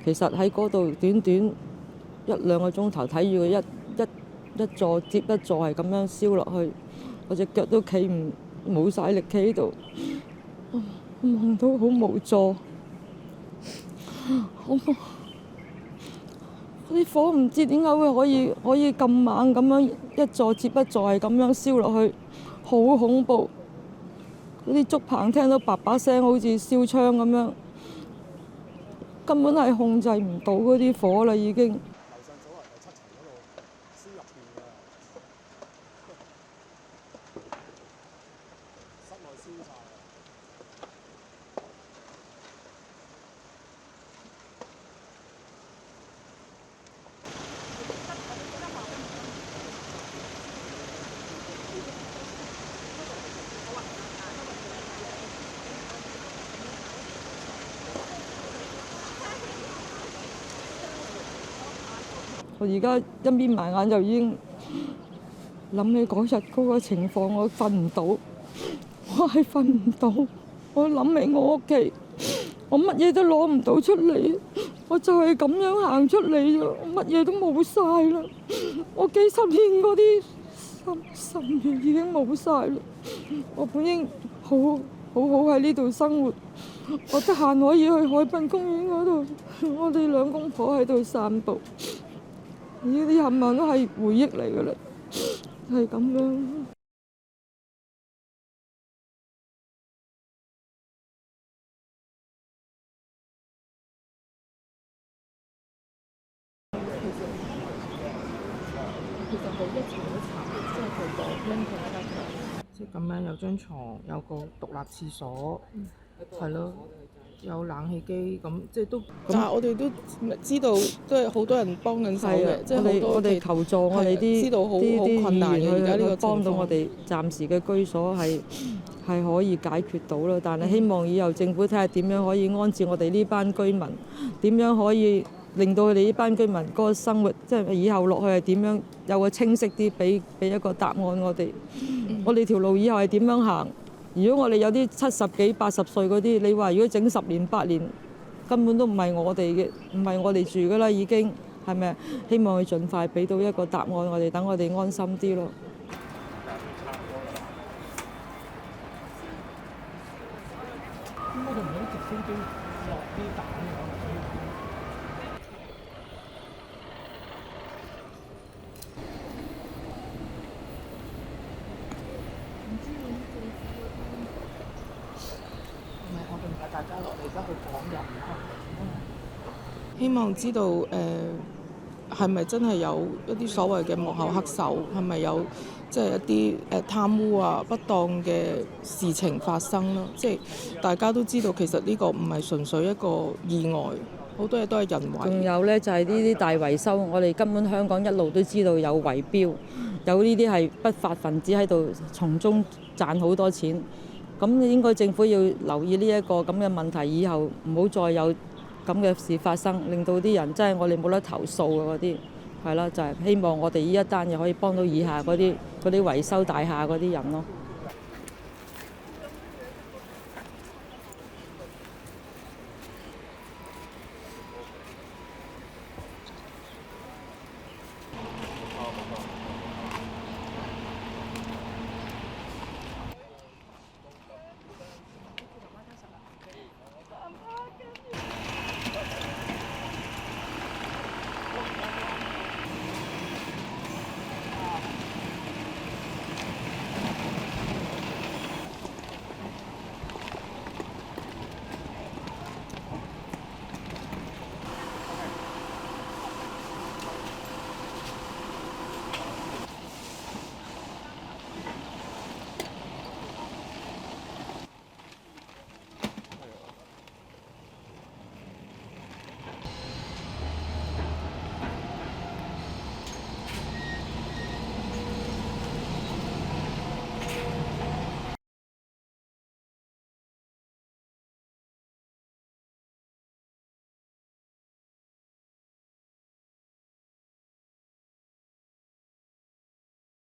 其實喺嗰度短短1、2個鐘頭睇住佢一座接一座係咁樣燒落去，我隻腳都企唔冇晒力企喺度，我望到好無助。啲火唔知點解會可以咁猛咁樣一座接一座係咁樣燒落去，好恐怖！嗰啲竹棚聽到叭叭聲，好似燒槍咁樣，根本係控制唔到嗰啲火啦，已經。我而家一眯埋眼就已經諗起嗰日嗰個情況，我瞓唔到，我係瞓唔到。我諗起我屋企，我乜嘢都攞唔到出嚟，我就係咁樣行出嚟啫，乜嘢都冇晒啦。我幾十年嗰啲心血已經冇晒啦。我本應好好喺呢度生活，我得閒可以去海濱公園嗰度，我哋兩公婆喺度散步。呢啲冚唪唥都係回憶嚟㗎啦，係咁樣。其實佢一層一層，即係佢個拎佢一層，即係咁樣有張床，有個獨立廁所，係咯。有冷氣機咁，即係都。但係我哋都知道，都係好多人幫緊手嘅，即係我哋求助我哋啲困難嘅，而家呢個幫到我哋暫時嘅居所係可以解決到啦。但係希望以後政府睇下點樣可以安置我哋呢班居民，點樣可以令到佢哋呢班居民嗰個生活，即係以後落去係點樣有個清晰啲，俾一個答案我哋。我哋條路以後係點樣行？如果我哋有啲70幾、80歲嗰啲，你話如果整10年8年，根本都唔係我哋嘅，唔係我哋住㗎啦，已經係咪？希望佢盡快俾到一個答案我哋，等我哋安心啲咯。點解佢唔喺直升機落啲彈嘅？大家落嚟而家去講人希望知道係咪真係有一啲所謂嘅幕後黑手，係咪有即係一啲貪污啊、不當嘅事情發生咯？即係大家都知道，其實呢個唔係純粹一個意外，好多嘢都係人為。仲有呢，就係呢啲大維修，我哋根本香港一路都知道有圍標，有呢啲係不法分子喺度從中賺好多錢。咁應該政府要留意呢一個咁嘅問題，以後唔好再有咁嘅事發生，令到啲人真係我哋冇得投訴嘅嗰啲，係啦，就係希望我哋呢一單嘢可以幫到以下嗰啲維修大廈嗰啲人咯。